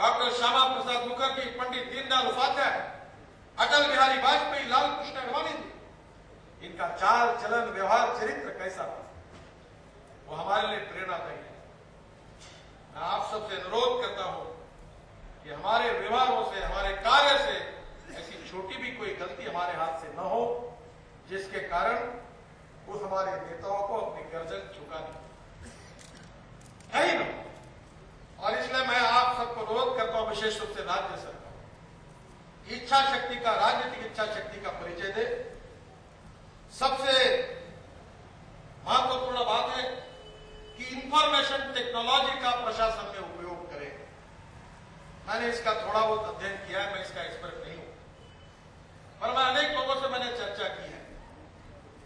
Doctor Shyama Prasad Mukherjee, Pandit Deendayal Upadhyay, Atal Bihari Vajpayee, Lal Krishna Advani ji, इनका चाल चलन व्यवहार चरित्र कैसा था, वो हमारे लिए प्रेरणादायी है। मैं आप सबसे अनुरोध करता हूं कि हमारे व्यवहारों से, हमारे कार्य से ऐसी छोटी भी कोई गलती हमारे हाथ से न हो जिसके कारण वो हमारे नेताओं को अपनी गर्दन झुकानी है ही न। और इसलिए मैं आप सबको अनुरोध करता हूं, विशेष रूप से राज्य सरकार इच्छा शक्ति का, राजनीतिक इच्छा शक्ति का परिचय दे। सबसे महत्वपूर्ण बात है कि इंफॉर्मेशन टेक्नोलॉजी का प्रशासन में उपयोग करें। मैंने इसका थोड़ा बहुत अध्ययन किया है, मैं इसका एक्सपर्ट नहीं हूं, पर मैं अनेक लोगों से मैंने चर्चा की है।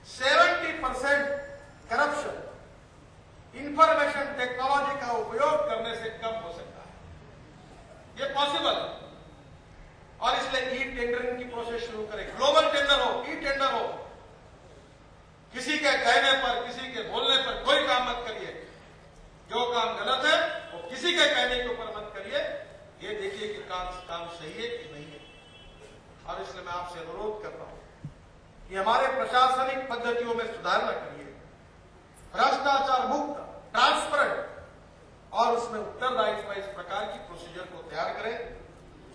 70% करप्शन इंफॉर्मेशन टेक्नोलॉजी का उपयोग करने से कम हो सकता है, ये पॉसिबल है। और इसलिए ई टेंडरिंग की प्रोसेस शुरू करें, ग्लोबल टेंडर हो, ई टेंडर हो। किसी के कहने पर, किसी के बोलने पर कोई काम मत करिए। जो काम गलत है वो किसी के कहने के ऊपर मत करिए, ये देखिए कि काम सही है कि नहीं है। और इसलिए मैं आपसे अनुरोध करता हूं कि हमारे प्रशासनिक पद्धतियों में सुधार करिए, भ्रष्टाचार मुक्त, ट्रांसपेरेंट और उसमें उत्तरदायित्व इस प्रकार की प्रोसीजर को तैयार करें।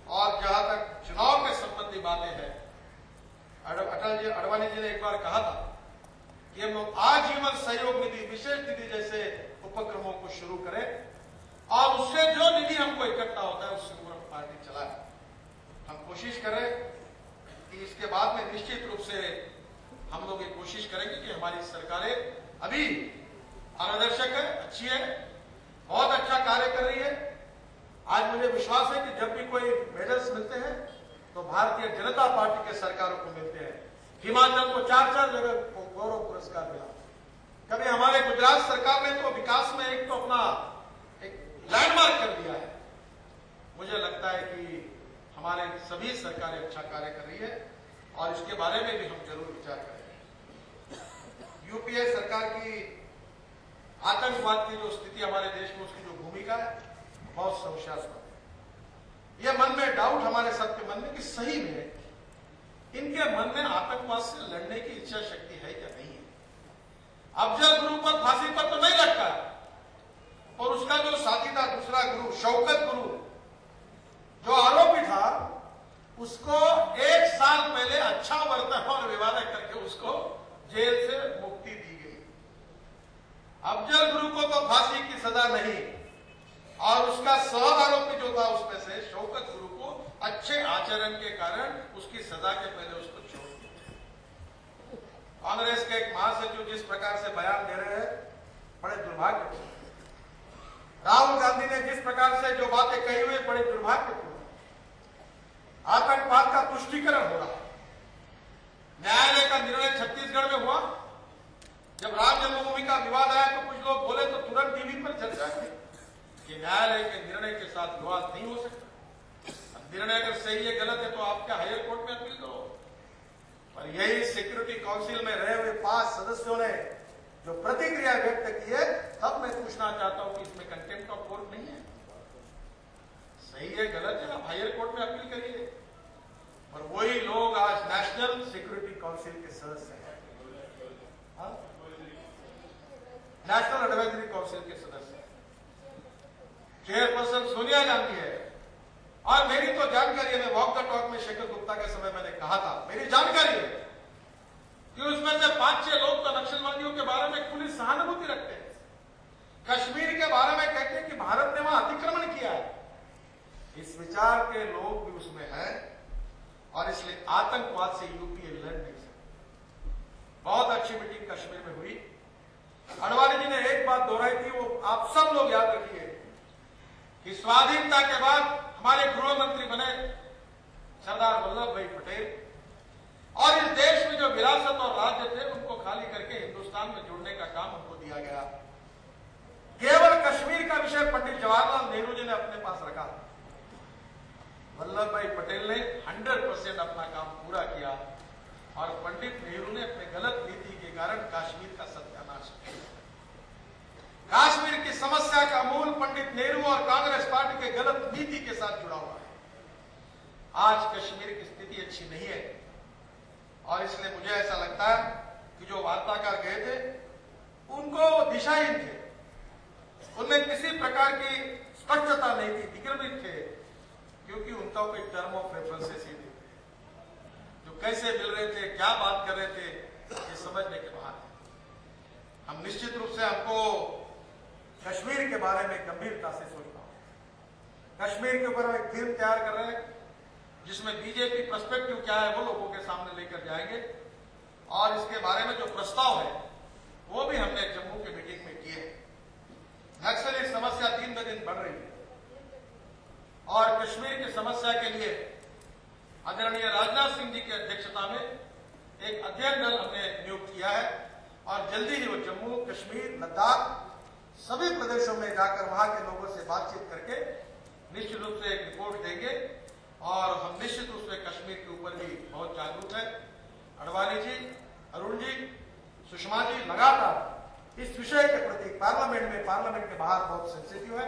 और जहां तक चुनाव के संबंधी बातें हैं, अडवाणी जी ने एक बार कहा था कि हम लोग आजीवन सहयोग निधि, विशेष निधि जैसे उपक्रमों को शुरू करें और उससे जो निधि हमको इकट्ठा होता है उससे ऊपर पार्टी चलाए। हम कोशिश करें कि इसके बाद में निश्चित रूप से हम लोग ये कोशिश करेंगे कि हमारी सरकारें अभी पारदर्शक है, अच्छी है, बहुत अच्छा कार्य कर रही है। आज मुझे विश्वास है कि जब भी कोई मेडल्स मिलते हैं तो भारतीय जनता पार्टी के सरकारों को मिलते हैं। हिमाचल को 4 जगह गौरव पुरस्कार मिला। कभी हमारे गुजरात सरकार ने तो विकास में एक तो अपना एक लैंडमार्क कर दिया है। मुझे लगता है कि हमारे सभी सरकारें अच्छा कार्य कर रही है और इसके बारे में भी हम जरूर विचार करेंगे। यूपीए सरकार की आतंकवाद की जो स्थिति हमारे देश में, उसकी जो भूमिका है बहुत संशयास्पद है। यह मन में डाउट हमारे सबके मन में कि सही में इनके मन में आतंकवाद से लड़ने की इच्छा शक्ति है क्या नहीं है। अफजल गुरु पर फांसी पर तो नहीं लटका है और उसका जो साथी था दूसरा गुरु, शौकत गुरु, जो आरोपी था, उसको 1 साल पहले अच्छा बर्ताव और व्यवहार करके उसको जेल से मुक्ति दी गई। अफजल गुरु को तो फांसी की सजा नहीं और उसका सह आरोपी जो था उसमें से शौकत गुरु को अच्छे आचरण के कारण उसकी सजा के पहले उसको छोड़ दिया। कांग्रेस के एक महासचिव जिस प्रकार से बयान दे रहे हैं, बड़े दुर्भाग्यपूर्ण। राहुल गांधी ने जिस प्रकार से जो बातें कही हुई, बड़े दुर्भाग्यपूर्ण। आतंकवाद का तुष्टीकरण हो रहा है। न्यायालय का निर्णय छत्तीसगढ़ में हुआ। जब राम जन्मभूमि का विवाद आया तो कुछ लोग बोले तो तुरंत टीवी पर चर्चा की कि न्यायालय के निर्णय के साथ विवाद नहीं हो सकता। निर्णय अगर सही है, गलत है तो आप क्या हायर कोर्ट में अपील करो। पर यही सिक्योरिटी काउंसिल में रहे हुए 5 सदस्यों ने जो प्रतिक्रिया व्यक्त की है, तब मैं पूछना चाहता हूं कि इसमें कंटेम्प्ट ऑफ कोर्ट नहीं है। सही है, गलत है, आप हायर कोर्ट में अपील करिए। और वही लोग आज नेशनल सिक्योरिटी काउंसिल के सदस्य हैं, नेशनल एडवाइजरी काउंसिल के सदस्य हैं। चेयरपर्सन सोनिया गांधी है। और मेरी तो जानकारी है, मैं वॉक द टॉक में शेखर गुप्ता के समय मैंने कहा था, मेरी जानकारी है कि उसमें से 5-6 लोग तो नक्सलवादियों के बारे में खुली सहानुभूति रखते हैं। कश्मीर के बारे में कहते हैं कि भारत ने वहां अतिक्रमण किया है। इस विचार के लोग भी उसमें हैं और इसलिए आतंकवाद से यूपीए लड़ नहीं सकता। बहुत अच्छी मीटिंग कश्मीर में हुई। अडवाणी जी ने एक बात दोहराई थी, वो आप सब लोग याद रखिए कि स्वाधीनता के बाद हमारे गृह मंत्री बने सरदार वल्लभ भाई पटेल और इस देश में जो विरासत और राज्य थे उनको खाली करके हिंदुस्तान में जुड़ने का काम उनको दिया गया। केवल कश्मीर का विषय पंडित जवाहरलाल नेहरू जी ने अपने पास रखा। वल्लभ भाई पटेल ने 100% अपना काम पूरा किया और पंडित नेहरू ने अपने गलत नीति के कारण कश्मीर का सत्यानाश किया। कश्मीर की समस्या का मूल पंडित नेहरू और कांग्रेस पार्टी के गलत नीति के साथ आज कश्मीर की स्थिति अच्छी नहीं है और इसलिए मुझे ऐसा लगता है कि जो वार्ताकार गए थे उनको दिशाहीन थे, उनमें किसी प्रकार की स्पष्टता नहीं थी, विक्रमित थे, क्योंकि उनका कोई टर्म ऑफ रेफरेंसेस ही नहीं थे। जो कैसे मिल रहे थे, क्या बात कर रहे थे, ये समझने के बाहर है। हम निश्चित रूप से हमको कश्मीर के बारे में गंभीरता से सोचना होगा। कश्मीर के ऊपर हम एक फिल्म तैयार कर रहे हैं जिसमें बीजेपी पर्सपेक्टिव क्या है वो लोगों के सामने लेकर जाएंगे और इसके बारे में जो प्रस्ताव है वो भी हमने जम्मू के मीटिंग में किए। नक्सली समस्या दिन ब दिन बढ़ रही है और कश्मीर की समस्या के लिए आदरणीय राजनाथ सिंह जी की अध्यक्षता में एक अध्ययन दल हमने नियुक्त किया है और जल्दी ही वो जम्मू, कश्मीर, लद्दाख सभी प्रदेशों में जाकर वहां के लोगों से बातचीत करके निश्चित रूप से एक रिपोर्ट देंगे और हम निश्चित रूप से कश्मीर के ऊपर भी बहुत जागरूक है। अडवाणी जी, अरुण जी, सुषमा जी लगातार इस विषय के प्रति पार्लियामेंट के बाहर बहुत सेंसिटिव है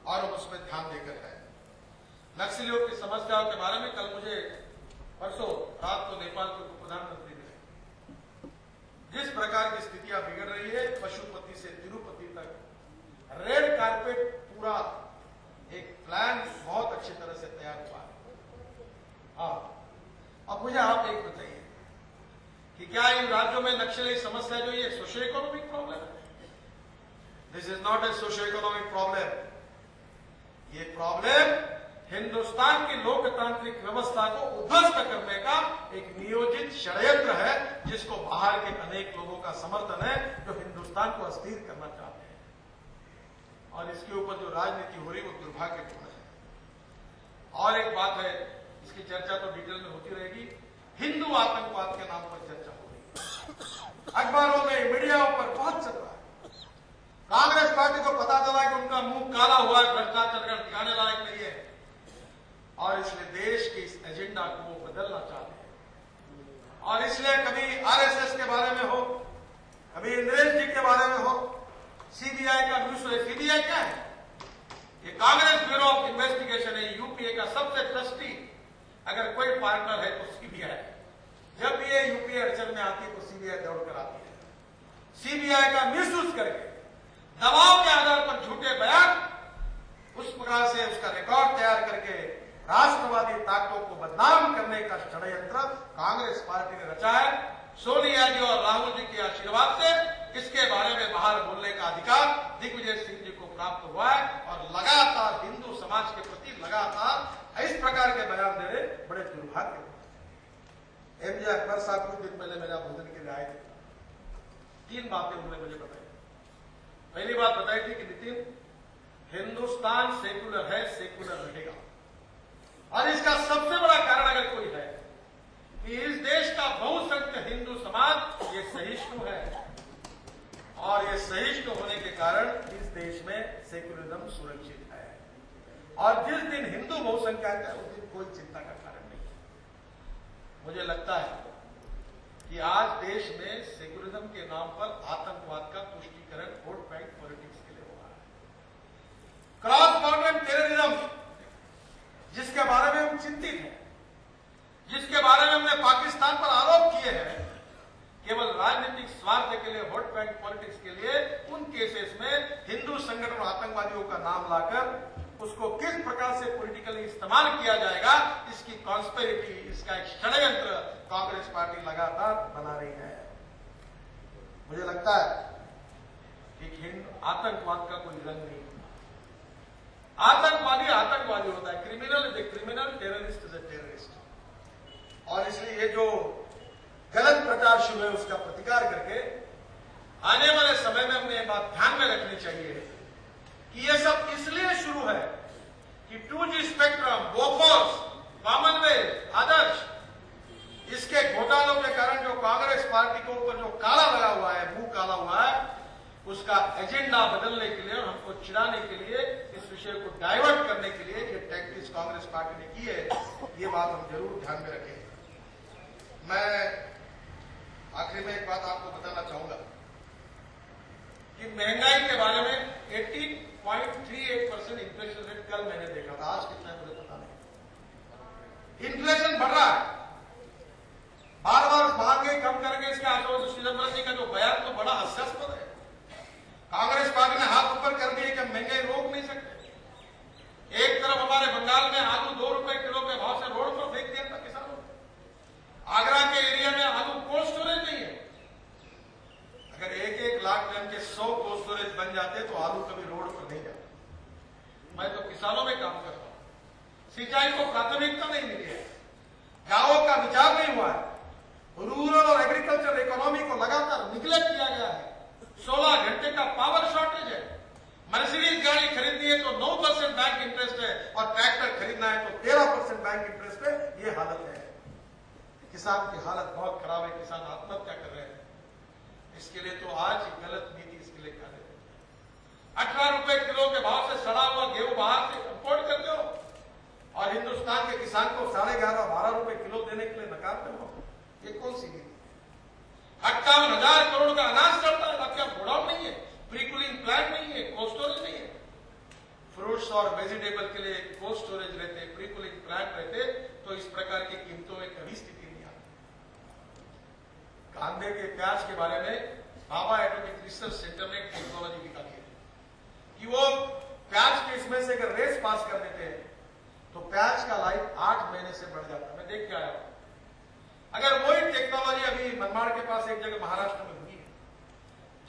और हम उसमें ध्यान देकर है। नक्सलियों की समस्याओं के बारे में कल मुझे परसों रात को नेपाल के उप प्रधानमंत्री ने जिस प्रकार की स्थितियां बिगड़ रही है, पशुपति से तिरुपति तक रेड कारपेट पूरा एक प्लान बहुत अच्छी तरह से तैयार हुआ है। अब मुझे आप एक बताइए कि क्या इन राज्यों में नक्सली समस्या जो ये सोशियो इकोनॉमिक प्रॉब्लम है? This is not a socio economic problem. ये प्रॉब्लम हिंदुस्तान की लोकतांत्रिक व्यवस्था को उध्वस्त करने का एक नियोजित षड्यंत्र है जिसको बाहर के अनेक लोगों का समर्थन है जो हिंदुस्तान को अस्थिर करना चाहते हैं और इसके ऊपर जो राजनीति हो रही वो दुर्भाग्यपूर्ण है। और एक बात है, इसकी चर्चा तो डिटेल में होती रहेगी, हिंदू आतंकवाद के नाम पर चर्चा हो रही है, अखबारों में, मीडिया पर बहुत चल रहा है। कांग्रेस पार्टी को पता चला कि उनका मुंह काला हुआ है, भ्रष्टाचार कर दिखाने लायक नहीं है और इसलिए देश के इस एजेंडा को वो बदलना चाहते हैं और इसलिए कभी आरएसएस के बारे में हो, कभी इंद्रेश जी के बारे में हो, सीबीआई का विषय। सीबीआई क्या है? ये कांग्रेस ब्यूरो ऑफ इन्वेस्टिगेशन है, यूपीए का सबसे ट्रस्टी अगर कोई पार्टनर है तो सीबीआई। जब भी ये यूपीए अड़चन में आती है तो सीबीआई दौड़ कर आती है। सीबीआई का मिसयूज करके दबाव के आधार पर झूठे बयान, उस प्रकार से उसका रिकॉर्ड तैयार करके राष्ट्रवादी ताकतों को बदनाम करने का षड्यंत्र कांग्रेस पार्टी ने रचा है। सोनिया जी और राहुल जी के आशीर्वाद से इसके बारे में बाहर बोलने का अधिकार दिग्विजय सिंह जी को प्राप्त हुआ है और लगातार हिंदू समाज के प्रति लगातार इस प्रकार के बयान दे रहे बड़े दुर्भाग्य। एमजे अकबर साहब कुछ दिन पहले मेरा भोजन के लिए आए थे, 3 बातें उन्होंने मुझे बताई। पहली बात बताई थी कि नितिन, हिंदुस्तान सेकुलर है, सेकुलर रहेगा और इसका सबसे बड़ा कारण अगर कोई है कि इस देश का बहुसंख्यक हिंदू समाज ये सहिष्णु है और ये सहिष्णु होने के कारण इस देश में सेकुलरिज्म सुरक्षित है और जिस दिन हिंदू बहुसंख्यक है उस दिन कोई चिंता का कारण नहीं है। मुझे लगता है कि आज देश में सेकुलरिज्म के नाम पर आतंकवाद का तुष्टीकरण वोट बैंक पॉलिटिक्स के लिए हो रहा है। क्रॉस बॉर्डर टेररिज्म जिसके बारे में हम चिंतित हैं, जिसके बारे में हमने पाकिस्तान पर आरोप किए हैं, केवल राजनीतिक स्वार्थ के लिए, वोट बैंक पॉलिटिक्स के लिए, उन केसेस में हिंदू संगठन और आतंकवादियों का नाम लाकर उसको किस प्रकार से पॉलिटिकली इस्तेमाल किया जाएगा, इसकी कॉन्स्पिरेसी, इसका एक षड्यंत्र कांग्रेस पार्टी लगातार बना रही है। मुझे लगता है कि आतंकवाद का कोई रंग नहीं, आतंकवादी होता है, criminal is a criminal, terrorist is a terrorist. और इसलिए ये जो गलत प्रचार शुरू है उसका प्रतिकार करके आने वाले समय में हमें ये बात ध्यान में रखनी चाहिए कि ये सब इसलिए शुरू है कि 2G स्पेक्ट्रम, बोफोर्स, कॉमनवेल्थ, आदर्श, इसके घोटालों के कारण जो कांग्रेस पार्टी के ऊपर जो काला लगा हुआ है, मुंह काला हुआ है, उसका एजेंडा बदलने के लिए और हमको चिढ़ाने के लिए, इस विषय को डाइवर्ट करने के लिए ये टैक्टिक्स कांग्रेस पार्टी ने की है। ये बात हम जरूर ध्यान में रखें। मैं आखिरी में एक बात आपको बताना चाहूंगा कि महंगाई के बारे में 18.38% इन्फ्लेशन रेट कल मैंने देखा था, आज कितना है मुझे पता नहीं। इन्फ्लेशन बढ़ रहा है, बार बार महंगाई कम करेंगे इसके आशुतोष चिदंबरम जी का जो बयान तो बड़ा हास्यास्पद है। कांग्रेस पार्टी ने हाथ ऊपर कर दिए कि महंगाई रोक नहीं सकते। एक तरफ हमारे बंगाल में आलू 2 रुपए किलो के भाव से रोड पर फेंक दिया था किसानों ने। आगरा के एरिया में आलू कोल्ड स्टोरेज नहीं है। अगर 1-1 लाख टन के 100 कोल्ड स्टोरेज बन जाते तो आलू कभी रोड पर नहीं जाते। मैं तो किसानों में काम करता हूं। सिंचाई को प्राथमिकता नहीं मिली है, गांवों का विचार नहीं हुआ है, रूरल और एग्रीकल्चर इकोनॉमी को लगातार निगलेक्ट किया गया है। 16 घंटे का पावर शॉर्टेज है। मर्सिडीज गाड़ी खरीदनी है तो 9% बैंक इंटरेस्ट है और ट्रैक्टर खरीदना है तो 13% बैंक इंटरेस्ट है। ये हालत है। किसान की हालत बहुत खराब है, किसान आत्महत्या कर रहे हैं। इसके लिए तो आज गलत नीति इसके लिए क्या देते हैं। 18 रुपए किलो के भाव से सड़ा हुआ गेहूं बाहर से इंपोर्ट करते हो और हिंदुस्तान के किसान को 11.5-12 रुपए किलो देने के लिए नकारते हो। ये कौन सी नीति? 58,000 करोड़ का अनाज चलता है, अब क्या गोडाउन नहीं है, प्री कूलिंग प्लांट नहीं है, कोल्ड स्टोरेज नहीं है। फ्रूट्स और वेजिटेबल के लिए कोल्ड स्टोरेज रहते, प्री कूलिंग प्लांट रहते तो इस प्रकार की कीमतों में कभी स्थिति नहीं आती। कांदे के प्याज के बारे में भाभा एटॉमिक रिसर्च सेंटर ने टेक्नोलॉजी निकाली है कि वो प्याज के इसमें से अगर रेस पास कर देते हैं तो प्याज का लाइफ 8 महीने से बढ़ जाता है। मैं देख के आया हूं। अगर वही टेक्नोलॉजी अभी मनमाड़ के पास एक जगह महाराष्ट्र में हुई है,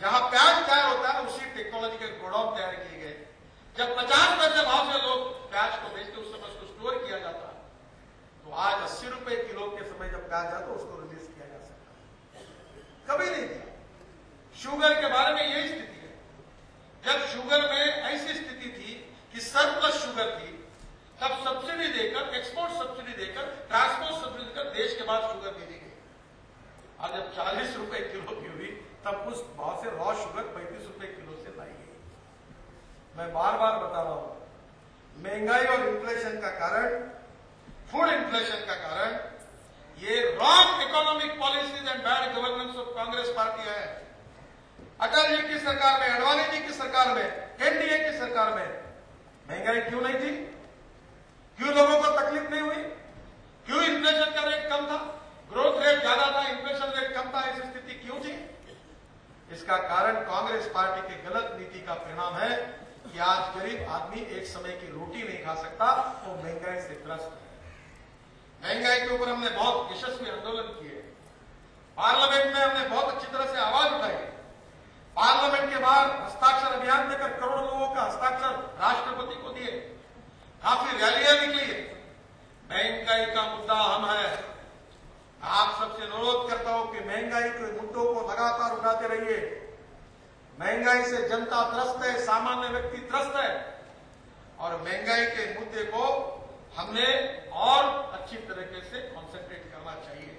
जहां प्याज तैयार होता है उसी टेक्नोलॉजी के गोडाउन तैयार किए गए। जब 50 पैसे भाव से लोग प्याज को बेचते उस समय उसको स्टोर किया जाता है, तो आज 80 रुपए किलो के समय जब प्याज आता तो उसको रिलीज किया जा सकता है। कभी नहीं किया। शुगर के बारे में यही स्थिति है। जब शुगर में ऐसी स्थिति थी कि सरप्लस शुगर थी, तब सब्सिडी देकर, एक्सपोर्ट सब्सिडी देकर, ट्रांसपोर्ट सब्सिडी देकर देश के बाद शुगर दे दी गई। और जब 40 रुपए किलो की हुई तब उस भाव से रॉ शुगर 35 रुपए किलो से लाई गई। मैं बार बार बता रहा हूं, महंगाई और इन्फ्लेशन का कारण, फूड इन्फ्लेशन का कारण ये wrong economic policies and bad governance of Congress party है। अटल जी की सरकार में, अडवाणी जी की सरकार में, एनडीए की सरकार में महंगाई क्यों नहीं थी? क्यों लोगों को तकलीफ नहीं हुई? क्यों इन्फ्लेशन का रेट कम था? ग्रोथ रेट ज्यादा था, इन्फ्लेशन रेट कम था। ऐसी स्थिति क्यों थी? इसका कारण कांग्रेस पार्टी की गलत नीति का परिणाम है कि आज गरीब आदमी एक समय की रोटी नहीं खा सकता, वो महंगाई से ग्रस्त है। महंगाई के ऊपर हमने बहुत यशस्वी आंदोलन किए। पार्लियामेंट में हमने बहुत अच्छी तरह से आवाज उठाई। पार्लियामेंट के बाहर हस्ताक्षर अभियान देकर करोड़ों लोगों का हस्ताक्षर राष्ट्रपति को दिए। काफी रैलियां निकली है। महंगाई का मुद्दा हम है। आप सबसे अनुरोध करता हूं कि महंगाई के मुद्दों को लगातार उठाते रहिए। महंगाई से जनता त्रस्त है, सामान्य व्यक्ति त्रस्त है और महंगाई के मुद्दे को हमने और अच्छी तरीके से कॉन्सेंट्रेट करना चाहिए।